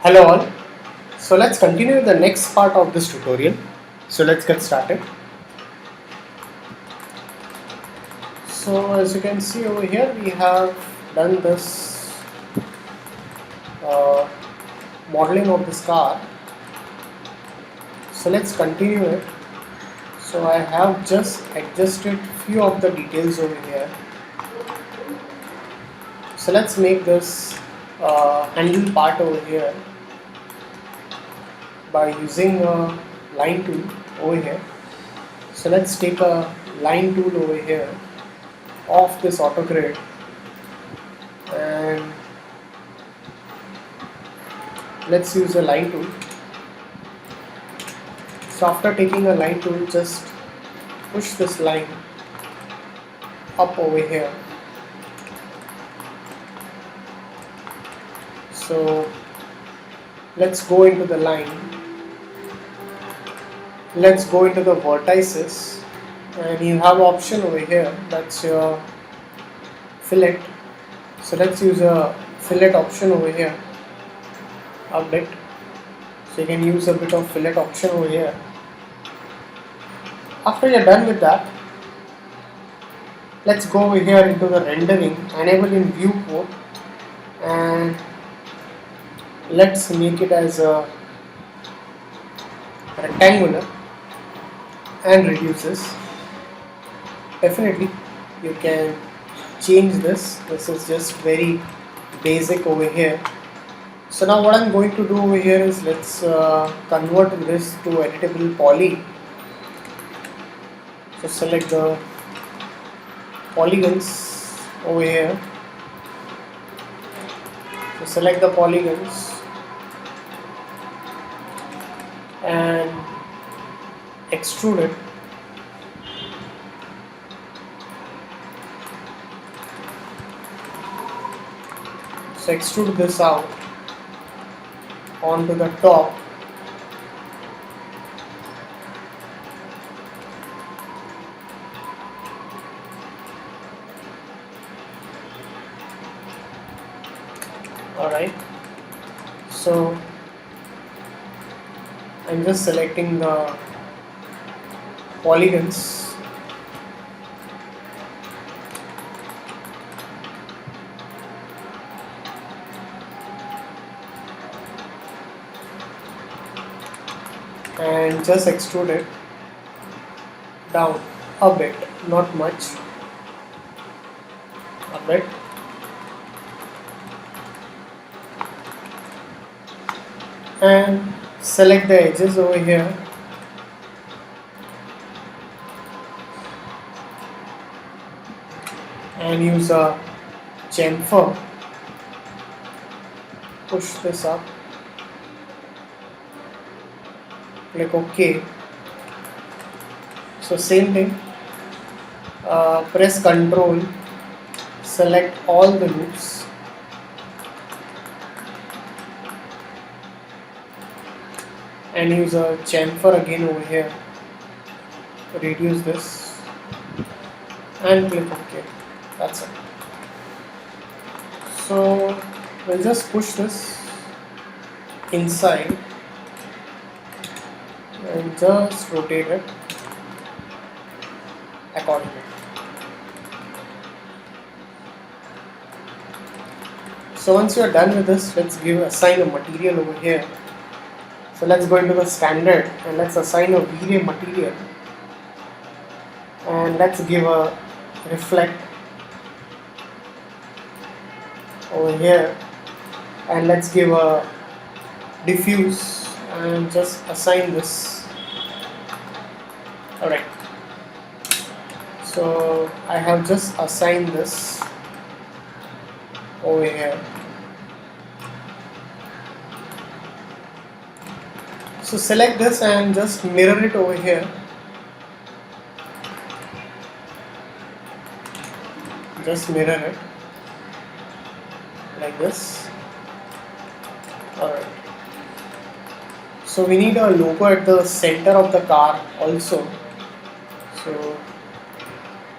Hello all. So let's continue the next part of this tutorial. So let's get started. So as you can see over here, we have done this uh, modeling of this car. So let's continue it. So I have just adjusted few of the details over here. So let's make this handle part over here by using a line tool over here. So let's take a line tool over here of this auto grid and let's use a line tool. So after taking a line tool, just push this line up over here. So let's go into the line. Let's go into the vertices and you have option over here, that's your fillet. So let's use a fillet option over here a bit. So you can use a bit of fillet option over here. After you're done with that, let's go over here into the rendering, enable in viewport, and let's make it as a rectangular and reduce this. Definitely you can change this. This is just very basic over here. So now what I'm going to do over here is let's convert this to editable poly. So select the polygons over here. So select the polygons and extrude it. So extrude this out onto the top. Alright, so I'm just selecting the polygons and just extrude it down a bit, not much, a bit. And select the edges over here and use a chamfer, push this up, click OK. So same thing, press Ctrl, select all the loops and use a chamfer again over here, reduce this and click OK. That's it. So we'll just push this inside and just rotate it accordingly. So once you are done with this, let's assign a material over here. So let's go into the standard and let's assign a V-Ray material and let's give a reflect over here and let's give a diffuse and just assign this. Alright, so I have just assigned this over here. So select this and just mirror it over here. Just mirror it like this. Alright. So we need a logo at the center of the car also. So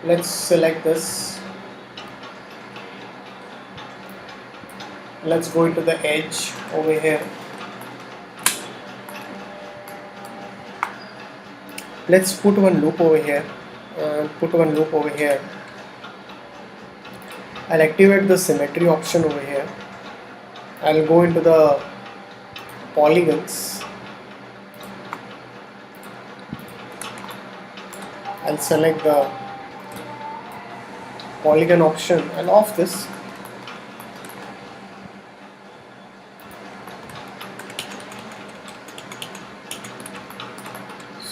let's select this. Let's go into the edge over here. Let's put one loop over here and put one loop over here. I'll activate the symmetry option over here. I'll go into the polygons. I'll select the polygon option and off this.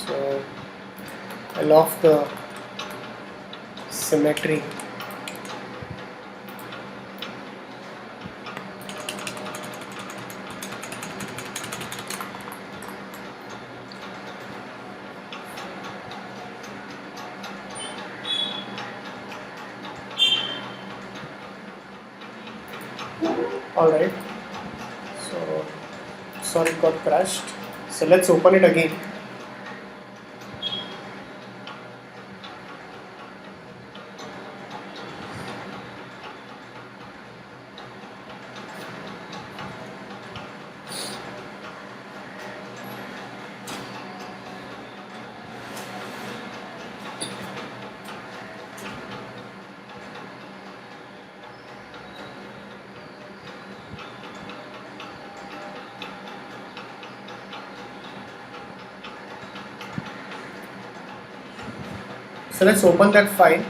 So I'll off the symmetry. Alright, so sorry, it got crashed. So let's open it again. So let's open that file.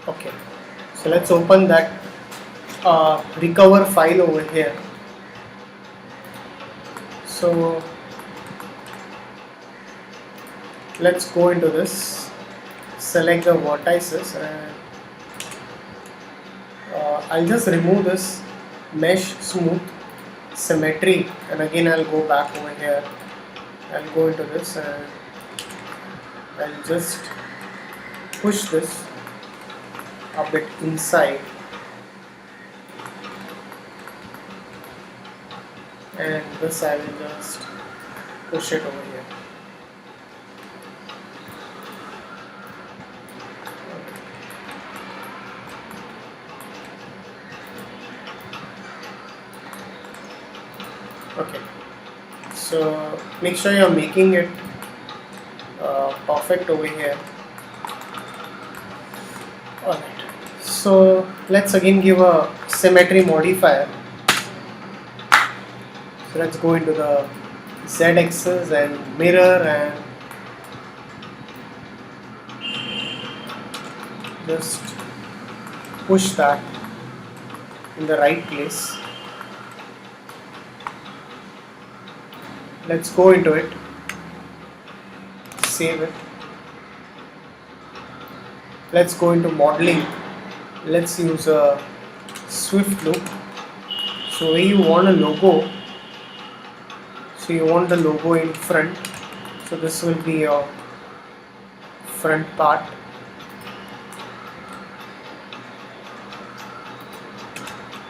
Okay, so let's open that recover file over here. So let's go into this, select the vertices, and I'll just remove this mesh smooth symmetry, and again I'll go back over here. I'll go into this and I'll just push this a bit inside, and this I will just push it over here. Okay, so make sure you're making it perfect over here. Alright, so let's again give a symmetry modifier. So let's go into the z-axis and mirror and just push that in the right place. Let's go into it, save it. Let's go into modeling. Let's use a Swift loop. So where you want a logo, so you want the logo in front, so this will be your front part.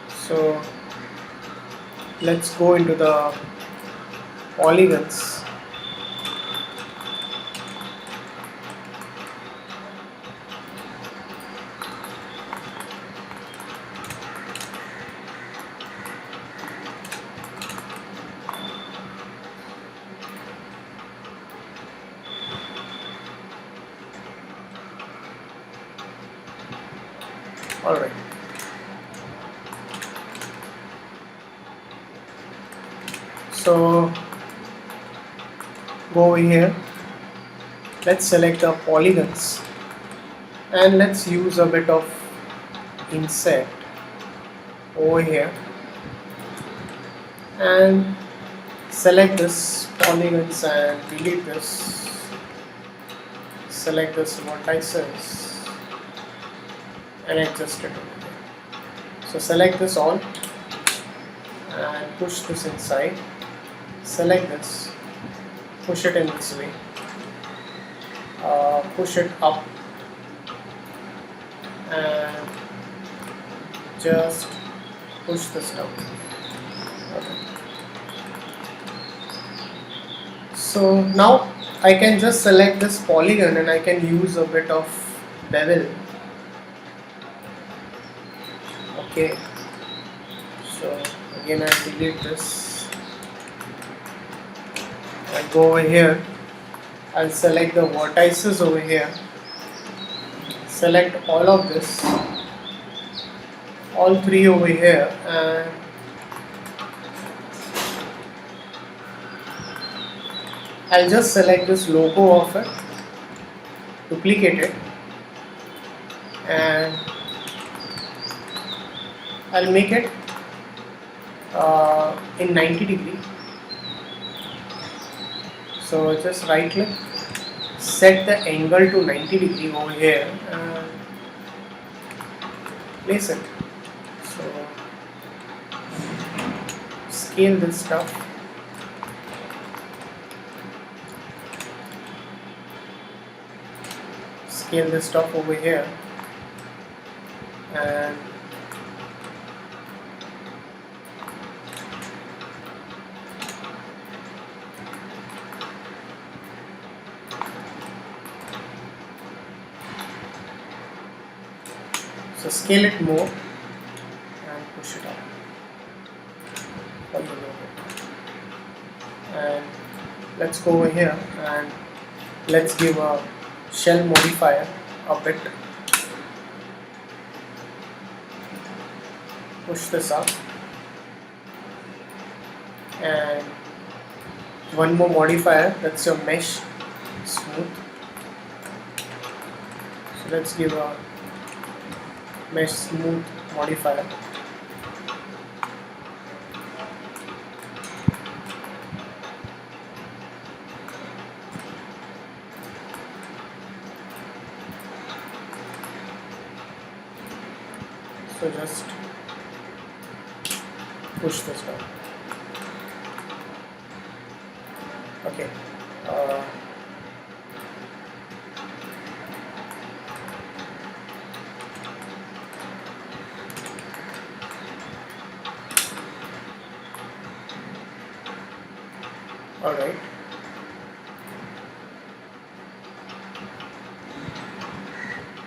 So let's go into the polygons. Alright. So go over here, let's select the polygons and let's use a bit of inset over here and select this polygons and delete this, select this vertices and adjust it over here. So select this all and push this inside, select this, push it in this way, push it up and just push this down. Okay. So now I can just select this polygon and I can use a bit of bevel. Okay. So again I delete this. I go over here. I'll select the vertices over here. Select all of this. All three over here, and I'll just select this logo of it, duplicate it, and I'll make it in 90 degree. So just right click, set the angle to 90 degree over here and place it. So scale this stuff. Scale this stuff over here and so scale it more and push it up from the logo. And let's go over here and let's give a shell modifier a bit. Push this up and one more modifier, that's your mesh smooth. So let's give a mesh smooth modifier. So just push this down. Okay. All right.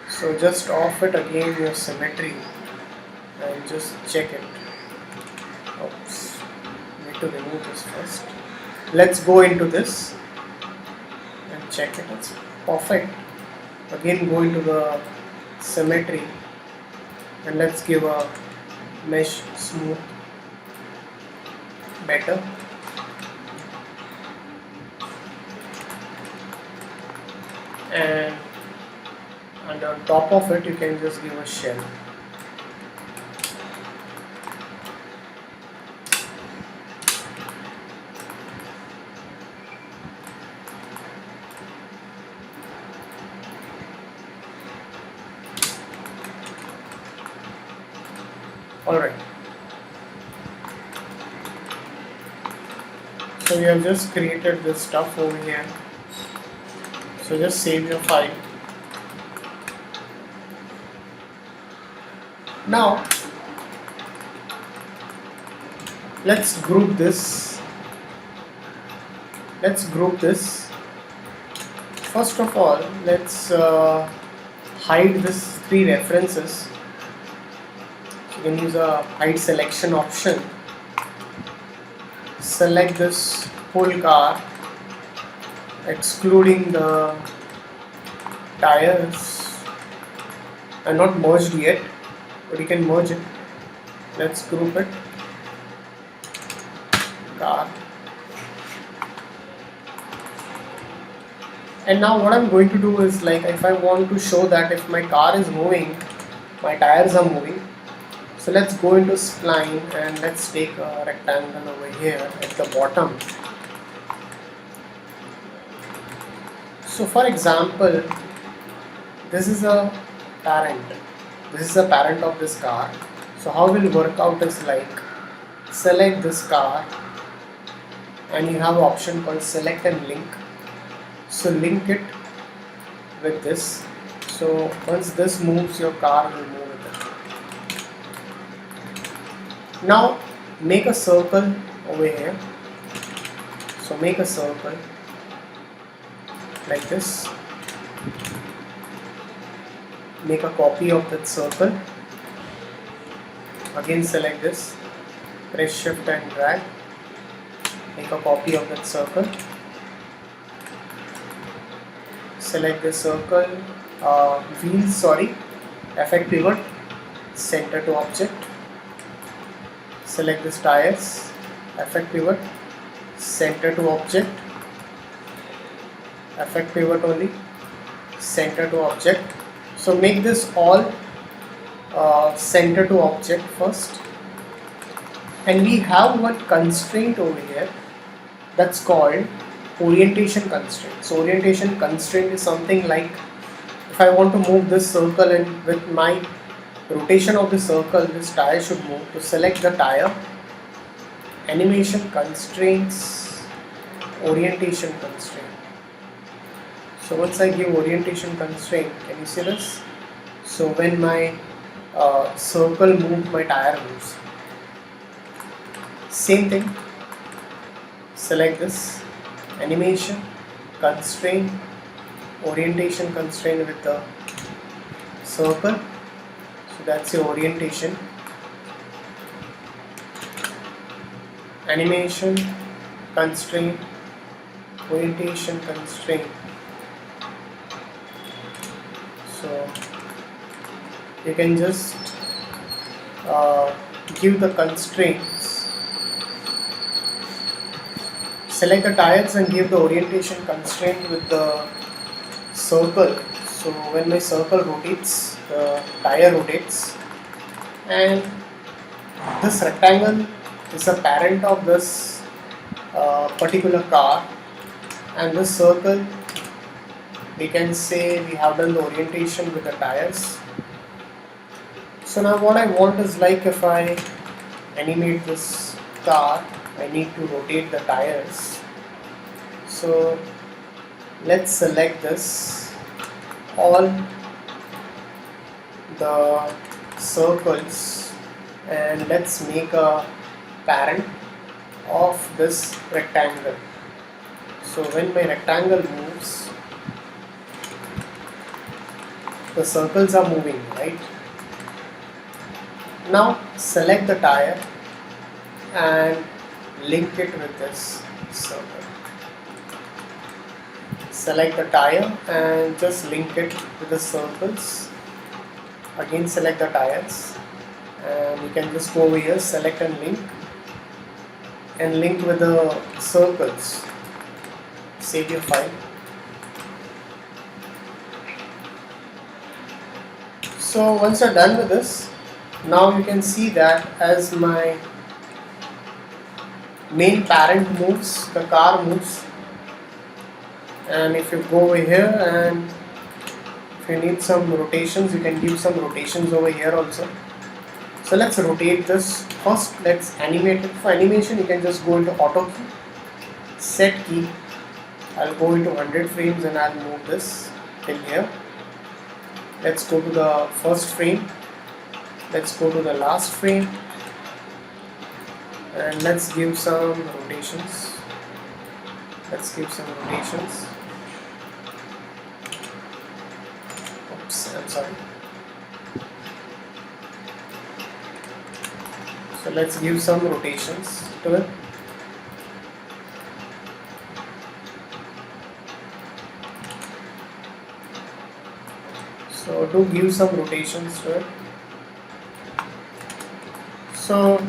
So just off it again your symmetry and just check it. Oops. Need to remove this first. Let's go into this and check it. It's perfect. Again go into the symmetry and let's give a mesh smooth better. And on top of it you can just give a shell. Alright, so we have just created this stuff over here. So just save your file. Now let's group this. First of all, let's hide this three references. So you can use a hide selection option. Select this whole car, excluding the tires. Are not merged yet, but you can merge it. Let's group it. Car. And now what I'm going to do is, like, if I want to show that if my car is moving, my tires are moving. So let's go into spline and let's take a rectangle over here at the bottom. So for example, this is a parent. This is a parent of this car. So how will work out is like, select this car and you have an option called select and link. So link it with this. So once this moves, your car will move with it. Now make a circle over here. So make a circle like this. Make a copy of that circle. Again select this, press shift and drag. Make a copy of that circle. Select the circle, wheels, sorry, effect pivot, center to object. Select this tires, effect pivot, center to object, effect pivot only, center to object. So make this all center to object first. And we have one constraint over here that's called orientation constraint. So orientation constraint is something like, if I want to move this circle and with my rotation of the circle, this tire should move. To select the tire, animation constraints, orientation constraint. So once I give orientation constraint, can you see this? So when my circle moves, my tire moves. Same thing, select this, animation constraint, orientation constraint with the circle. So that's your orientation. Animation constraint, orientation constraint. So you can just give the constraints. Select the tires and give the orientation constraint with the circle. So when my circle rotates, the tire rotates, and this rectangle is a parent of this particular car, and this circle, we can say we have done the orientation with the tires. So now what I want is, like, if I animate this car, I need to rotate the tires. So let's select this, all the circles, and let's make a parent of this rectangle. So when my rectangle moves, the circles are moving, right? Now select the tire and link it with this circle. Select the tire and just link it with the circles. Again select the tires, and you can just go over here, select and link with the circles. Save your file. So once you're done with this, now you can see that as my main parent moves, the car moves. And if you go over here, and if you need some rotations, you can give some rotations over here also. So let's rotate this. First let's animate it. For animation you can just go into auto key, set key. I'll go into 100 frames and I'll move this till here. Let's go to the first frame, let's go to the last frame, and let's give some rotations. Let's give some rotations. Oops, I'm sorry. So let's give some rotations to it. So to give some rotations to it. So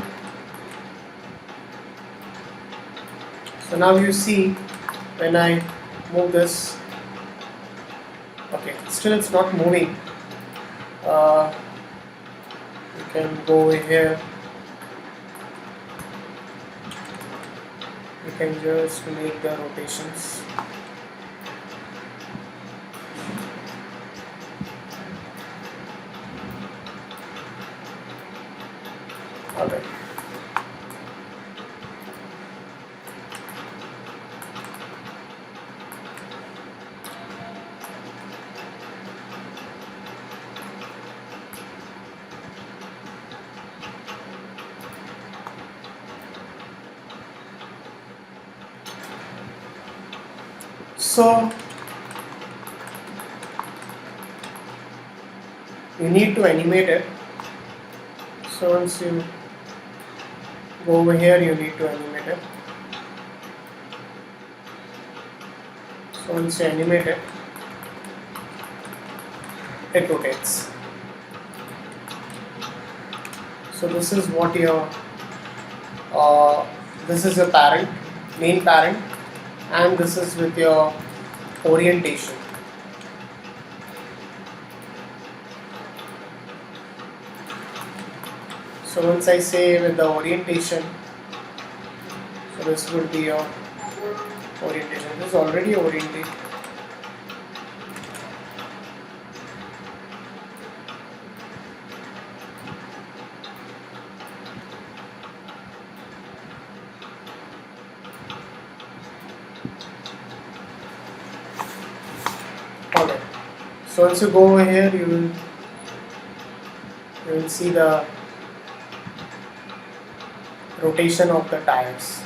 now you see when I move this, okay, still it's not moving. You can go over here. You can just make the rotations. Okay. So you need to animate it. So once you go over here, you need to animate it. So once you animate it, it rotates. So this is what your this is your parent, main parent, and this is with your orientation. So once I say with the orientation, so this will be your orientation. This is already oriented. Alright. So once you go over here, you will see the rotation of the tires.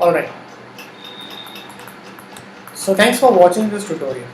Alright. So thanks for watching this tutorial.